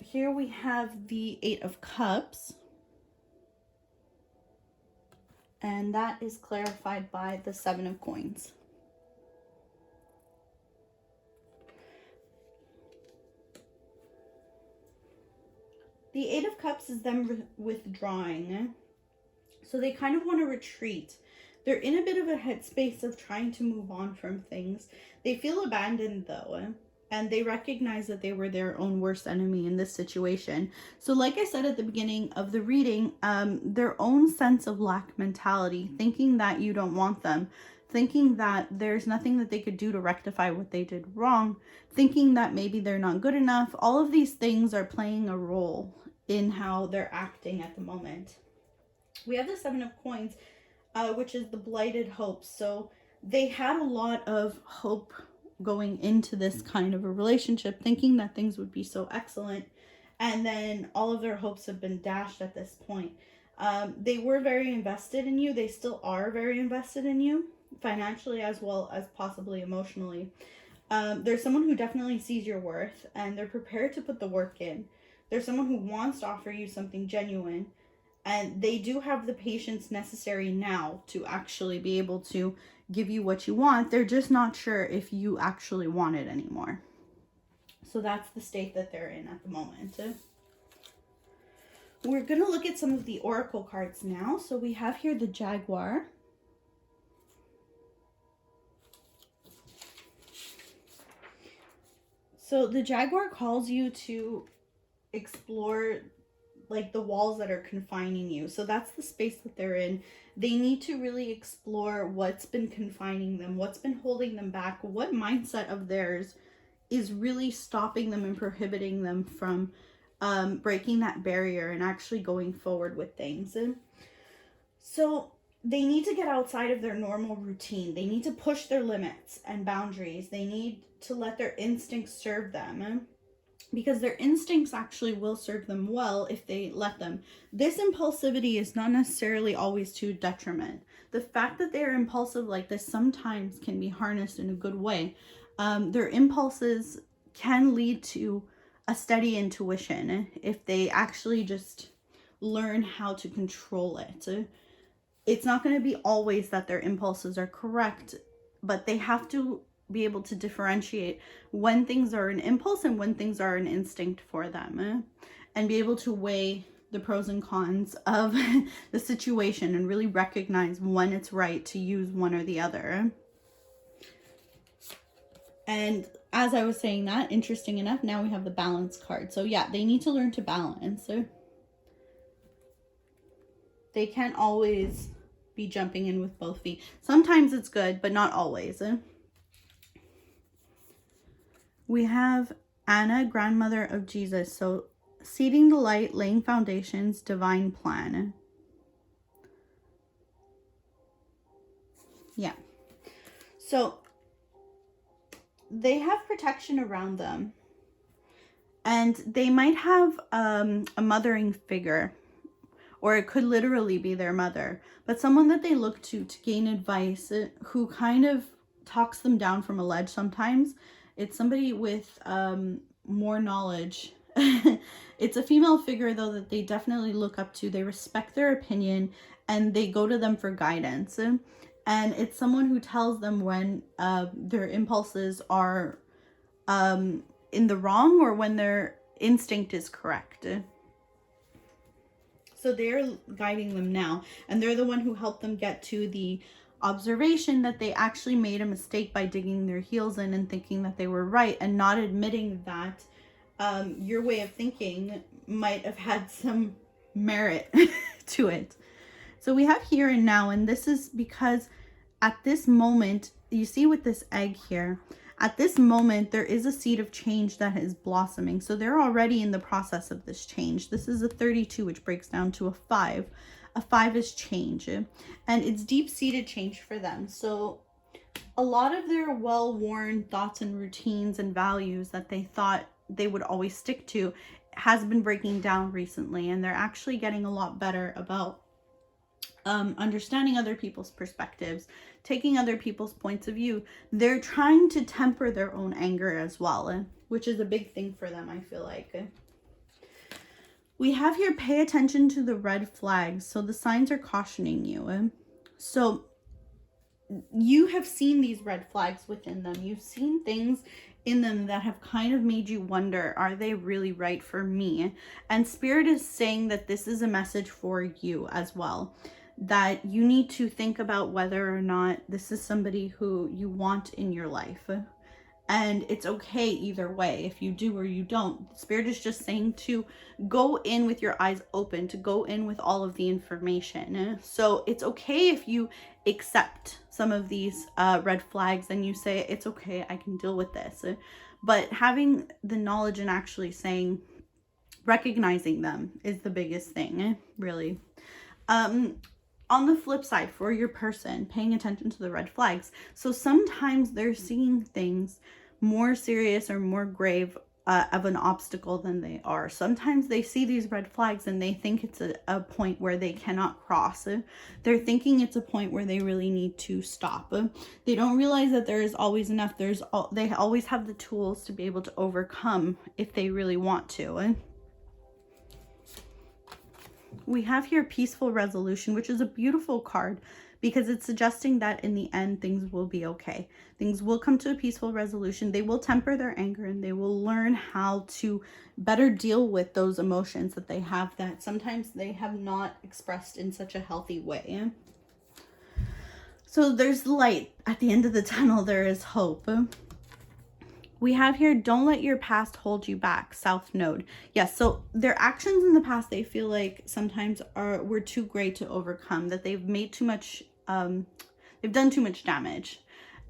Here we have the Eight of Cups, and that is clarified by the Seven of Coins. The Eight of Cups is them withdrawing. So they kind of want to retreat. They're in a bit of a headspace of trying to move on from things. They feel abandoned though, and they recognize that they were their own worst enemy in this situation. So like I said at the beginning of the reading, their own sense of lack mentality, thinking that you don't want them, thinking that there's nothing that they could do to rectify what they did wrong, thinking that maybe they're not good enough. All of these things are playing a role in how they're acting at the moment. We have the Seven of Coins, which is the blighted hopes. So they had a lot of hope going into this kind of a relationship, thinking that things would be so excellent, and then all of their hopes have been dashed at this point. They were very invested in you. They still are very invested in you, financially as well as possibly emotionally. There's someone who definitely sees your worth, and they're prepared to put the work in. There's someone who wants to offer you something genuine, and they do have the patience necessary now to actually be able to give you what you want. They're just not sure if you actually want it anymore. So that's the state that they're in at the moment. We're going to look at some of the oracle cards now. So we have here the Jaguar. So the Jaguar calls you to explore like the walls that are confining you. So that's the space that they're in. They need to really explore what's been confining them, what's been holding them back, what mindset of theirs is really stopping them and prohibiting them from breaking that barrier and actually going forward with things. So they need to get outside of their normal routine. They need to push their limits and boundaries. They need to let their instincts serve them, because their instincts actually will serve them well if they let them. This impulsivity is not necessarily always to detriment. The fact that they are impulsive like this sometimes can be harnessed in a good way. Their impulses can lead to a steady intuition if they actually just learn how to control it. It's not going to be always that their impulses are correct, but they have to be able to differentiate when things are an impulse and when things are an instinct for them, and be able to weigh the pros and cons of the situation and really recognize when it's right to use one or the other. And as I was saying that, interesting enough, now we have the balance card. So yeah, they need to learn to balance. They can't always be jumping in with both feet. Sometimes it's good, but not always. We have Anna, grandmother of Jesus. So seeding the light, laying foundations, divine plan. Yeah. So they have protection around them, and they might have a mothering figure, or it could literally be their mother, but someone that they look to gain advice, who kind of talks them down from a ledge sometimes. It's somebody with more knowledge It's a female figure, though, that they definitely look up to. They respect their opinion and they go to them for guidance. And it's someone who tells them when their impulses are in the wrong or when their instinct is correct. So they're guiding them now, and they're the one who helped them get to the observation that they actually made a mistake by digging their heels in and thinking that they were right, and not admitting that your way of thinking might have had some merit to it. So we have here and now, and this is because at this moment, you see with this egg here, at this moment, there is a seed of change that is blossoming. So they're already in the process of this change. This is a 32, which breaks down to a 5. A 5 is change, and it's deep-seated change for them. So a lot of their well-worn thoughts and routines and values that they thought they would always stick to has been breaking down recently, and they're actually getting a lot better about understanding other people's perspectives, taking other people's points of view. They're trying to temper their own anger as well, which is a big thing for them, I feel like. We have here, pay attention to the red flags. So the signs are cautioning you. So you have seen these red flags within them. You've seen things in them that have kind of made you wonder, are they really right for me? And Spirit is saying that this is a message for you as well, that you need to think about whether or not this is somebody who you want in your life. And it's okay either way, if you do or you don't. Spirit is just saying to go in with your eyes open, to go in with all of the information. So it's okay if you accept some of these red flags and you say, it's okay, I can deal with this. But having the knowledge and actually saying, recognizing them is the biggest thing, really. On the flip side, for your person, paying attention to the red flags. So sometimes they're seeing things more serious or more grave of an obstacle than they are. Sometimes they see these red flags and they think it's a point where they cannot cross. They're thinking it's a point where they really need to stop. They don't realize that there is always enough. They always have the tools to be able to overcome if they really want to. We have here peaceful resolution, which is a beautiful card because it's suggesting that in the end, things will be okay. Things will come to a peaceful resolution. They will temper their anger and they will learn how to better deal with those emotions that they have that sometimes they have not expressed in such a healthy way. So there's light at the end of the tunnel. There is hope. We have here, don't let your past hold you back, South Node. Yes, so their actions in the past, they feel like sometimes were too great to overcome, that they've made too much, they've done too much damage.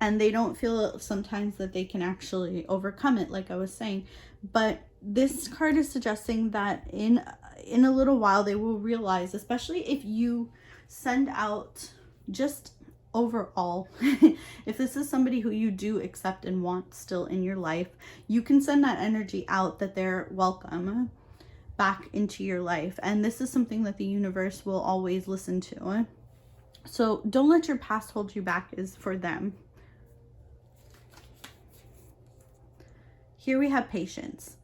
And they don't feel sometimes that they can actually overcome it, like I was saying. But this card is suggesting that in a little while, they will realize, especially if you send out just overall, if this is somebody who you do accept and want still in your life, you can send that energy out that they're welcome back into your life. And this is something that the universe will always listen to. So don't let your past hold you back is for them. Here we have patience.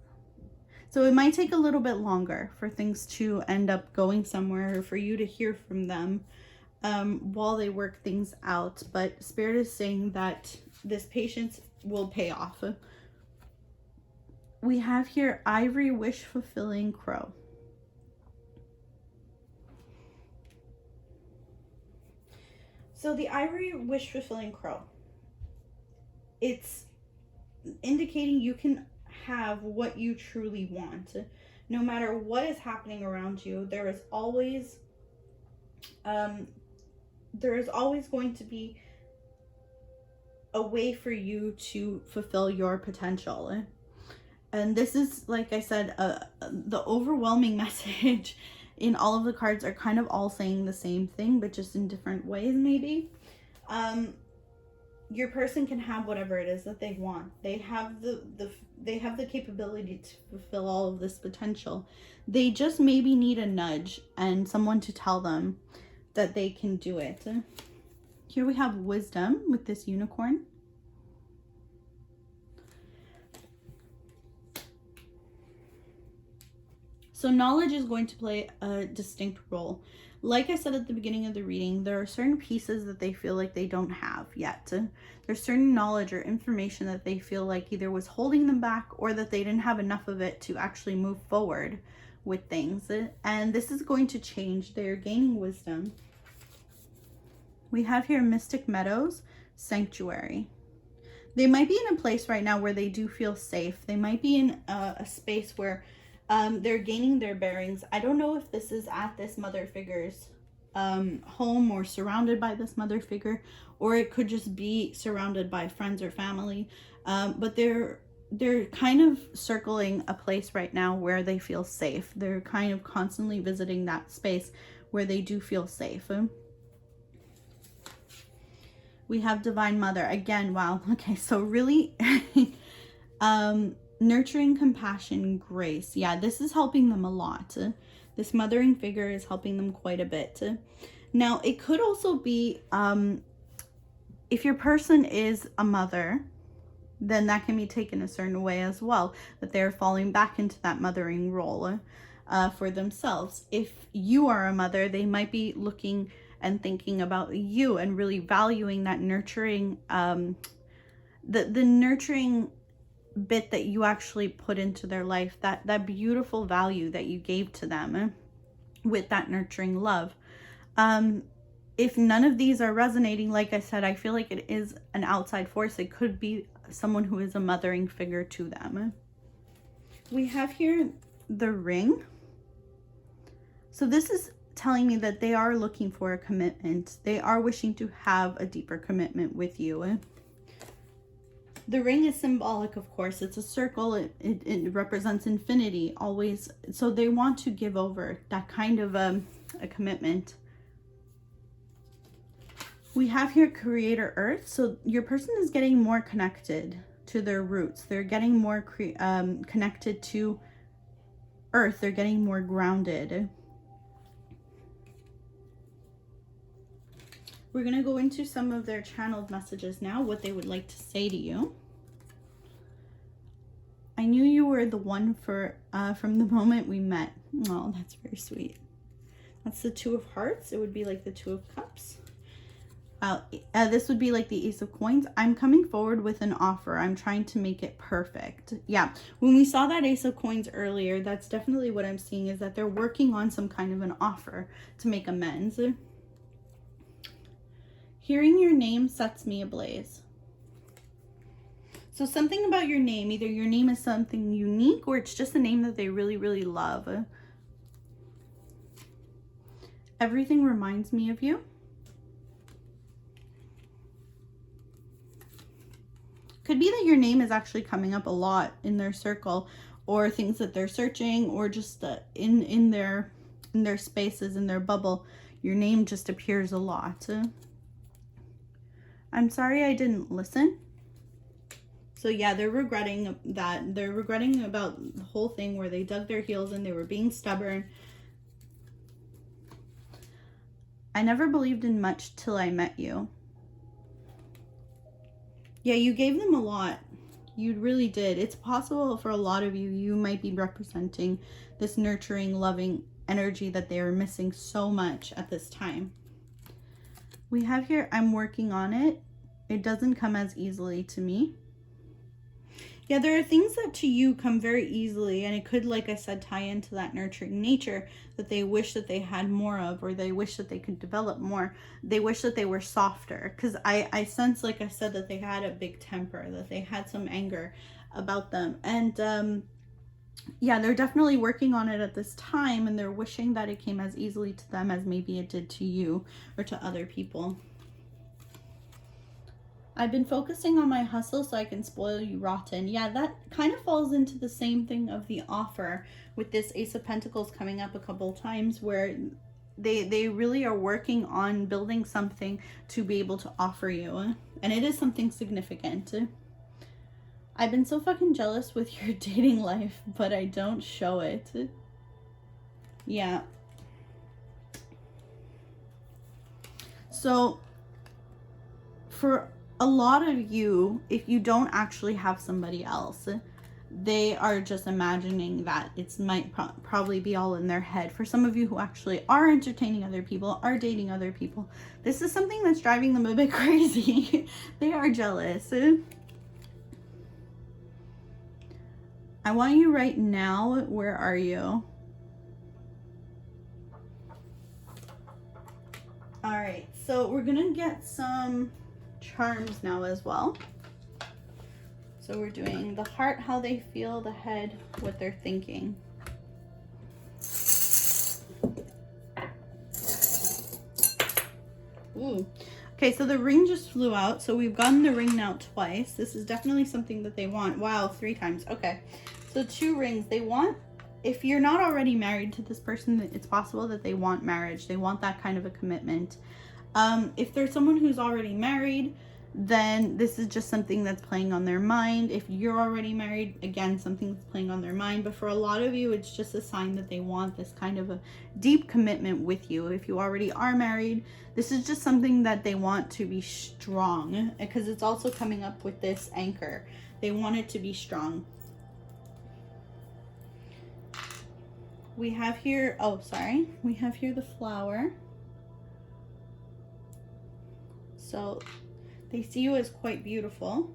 So it might take a little bit longer for things to end up going somewhere or for you to hear from them while they work things out. But Spirit is saying that this patience will pay off. We have here Ivory Wish Fulfilling Crow. So the Ivory Wish Fulfilling Crow, it's indicating you can have what you truly want. No matter what is happening around you, there is always going to be a way for you to fulfill your potential. And this is, like I said, the overwhelming message in all of the cards are kind of all saying the same thing, but just in different ways, maybe. Your person can have whatever it is that they want. They have the capability to fulfill all of this potential. They just maybe need a nudge and someone to tell them that they can do it. Here we have wisdom with this unicorn. So knowledge is going to play a distinct role. Like I said at the beginning of the reading, there are certain pieces that they feel like they don't have yet. There's certain knowledge or information that they feel like either was holding them back or that they didn't have enough of it to actually move forward with things. And this is going to change. They're gaining wisdom. We have here Mystic Meadows, Sanctuary. They might be in a place right now where they do feel safe. They might be in a space where they're gaining their bearings. I don't know if this is at this mother figure's home or surrounded by this mother figure, or it could just be surrounded by friends or family. But they're kind of circling a place right now where they feel safe. They're kind of constantly visiting that space where they do feel safe. We have Divine Mother again. Wow. Okay, so really nurturing, compassion, grace. Yeah, this is helping them a lot. This mothering figure is helping them quite a bit. Now, it could also be if your person is a mother, then that can be taken a certain way as well, that they're falling back into that mothering role for themselves. If you are a mother, they might be looking and thinking about you and really valuing that nurturing, the nurturing bit that you actually put into their life, that beautiful value that you gave to them with that nurturing love. If none of these are resonating, like I said, I feel like it is an outside force. It could be someone who is a mothering figure to them. We have here the Ring. So this is telling me that they are looking for a commitment. They are wishing to have a deeper commitment with you. The ring is symbolic, of course. It's a circle. It represents infinity always. So they want to give over that kind of a commitment. We have here Creator Earth. So your person is getting more connected to their roots. They're getting more connected to Earth. They're getting more grounded. We're going to go into some of their channeled messages now, what they would like to say to you. I knew you were the one for from the moment we met. Oh, that's very sweet. That's the Two of Hearts. It would be like the Two of Cups. This would be like the Ace of Coins. I'm coming forward with an offer. I'm trying to make it perfect. Yeah, when we saw that Ace of Coins earlier, that's definitely what I'm seeing, is that they're working on some kind of an offer to make amends. Hearing your name sets me ablaze. So something about your name, either your name is something unique or it's just a name that they really, really love. Everything reminds me of you. Could be that your name is actually coming up a lot in their circle, or things that they're searching, or just in their spaces, in their bubble. Your name just appears a lot. I'm sorry I didn't listen. So yeah, they're regretting that. They're regretting about the whole thing where they dug their heels in. They were being stubborn. I never believed in much till I met you. Yeah, you gave them a lot. You really did. It's possible for a lot of you, you might be representing this nurturing, loving energy that they are missing so much at this time. We have here, I'm working on it. It doesn't come as easily to me. Yeah, there are things that to you come very easily, and it could, like I said, tie into that nurturing nature that they wish that they had more of, or they wish that they could develop more. They wish that they were softer, because I sense, like I said, that they had a big temper, that they had some anger about them. And yeah, they're definitely working on it at this time, and they're wishing that it came as easily to them as maybe it did to you or to other people. I've been focusing on my hustle so I can spoil you rotten. Yeah, that kind of falls into the same thing of the offer with this Ace of Pentacles coming up a couple times, where they really are working on building something to be able to offer you. And it is something significant. I've been so fucking jealous with your dating life, but I don't show it. Yeah. So for a lot of you, if you don't actually have somebody else, they are just imagining that it might probably be all in their head. For some of you who actually are entertaining other people, are dating other people, this is something that's driving them a bit crazy. They are jealous. I want you right now, where are you? All right, so we're gonna get some charms now as well. So we're doing the heart, how they feel, the head, what they're thinking. Ooh. Okay, so the ring just flew out. So we've gotten the ring now twice. This is definitely something that they want. Wow, 3 times. Okay, so 2 rings. They want, if you're not already married to this person, it's possible that they want marriage. They want that kind of a commitment. If there's someone who's already married, then this is just something that's playing on their mind. If you're already married, again, something that's playing on their mind. But for a lot of you, it's just a sign that they want this kind of a deep commitment with you. If you already are married, this is just something that they want to be strong, because it's also coming up with this anchor. They want it to be strong. We have here, oh, sorry. We have here the flower. So they see you as quite beautiful.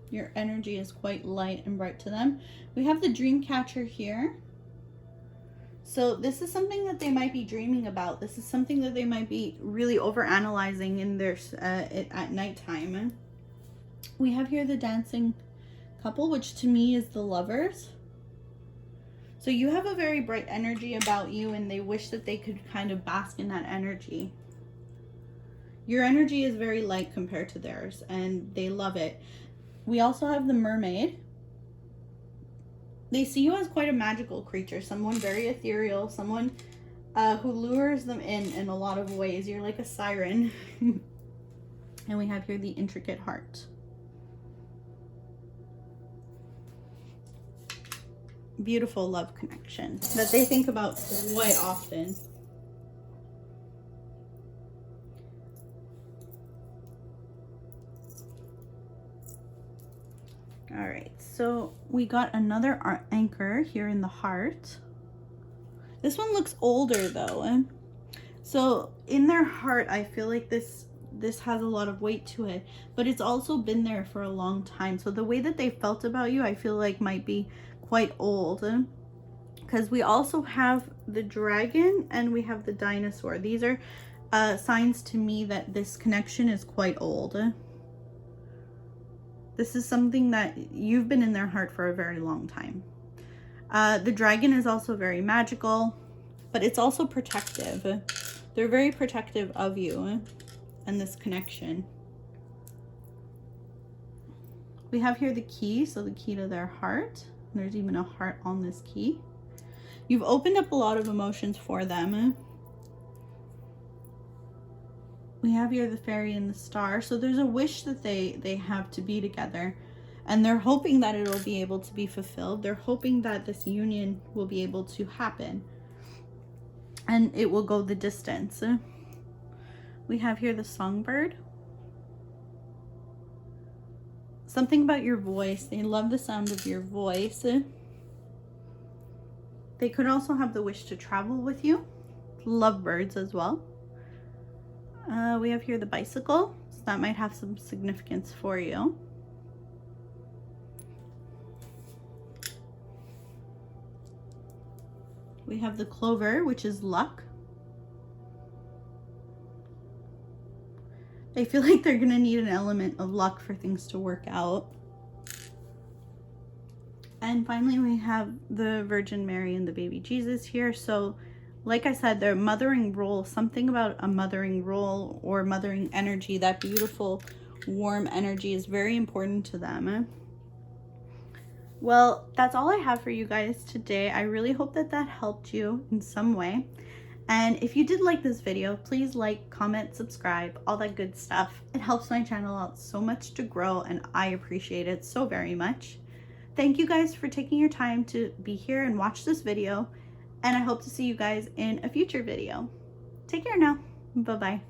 Your energy is quite light and bright to them. We have the dream catcher here. So this is something that they might be dreaming about. This is something that they might be really overanalyzing in their at nighttime. We have here the dancing couple, which to me is the lovers. So you have a very bright energy about you, and they wish that they could kind of bask in that energy. Your energy is very light compared to theirs, and they love it. We also have the mermaid. They see you as quite a magical creature, someone very ethereal, someone who lures them in a lot of ways. You're like a siren. And we have here the intricate heart. Beautiful love connection that they think about quite often. All right, so we got another anchor here in the heart. This one looks older though. So in their heart, I feel like this has a lot of weight to it, but it's also been there for a long time. So the way that they felt about you, I feel like might be quite old, because we also have the dragon and we have the dinosaur. These are signs to me that this connection is quite old. This is something that you've been in their heart for a very long time. The dragon is also very magical, but it's also protective. They're very protective of you and this connection. We have here the key, so the key to their heart. There's even a heart on this key. You've opened up a lot of emotions for them. We have here the fairy and the star. So there's a wish that they have to be together, and they're hoping that it'll be able to be fulfilled. They're hoping that this union will be able to happen and it will go the distance. We have here the songbird. Something about your voice. They love the sound of your voice. They could also have the wish to travel with you. Lovebirds as well. We have here the bicycle, so that might have some significance for you. We have the clover, which is luck. They feel like they're going to need an element of luck for things to work out. And finally, we have the Virgin Mary and the baby Jesus here. So like I said, their mothering role, something about a mothering role or mothering energy, that beautiful, warm energy is very important to them. Well, that's all I have for you guys today. I really hope that that helped you in some way. And if you did like this video, please like, comment, subscribe, all that good stuff. It helps my channel out so much to grow, and I appreciate it so very much. Thank you guys for taking your time to be here and watch this video. And I hope to see you guys in a future video. Take care now. Bye-bye.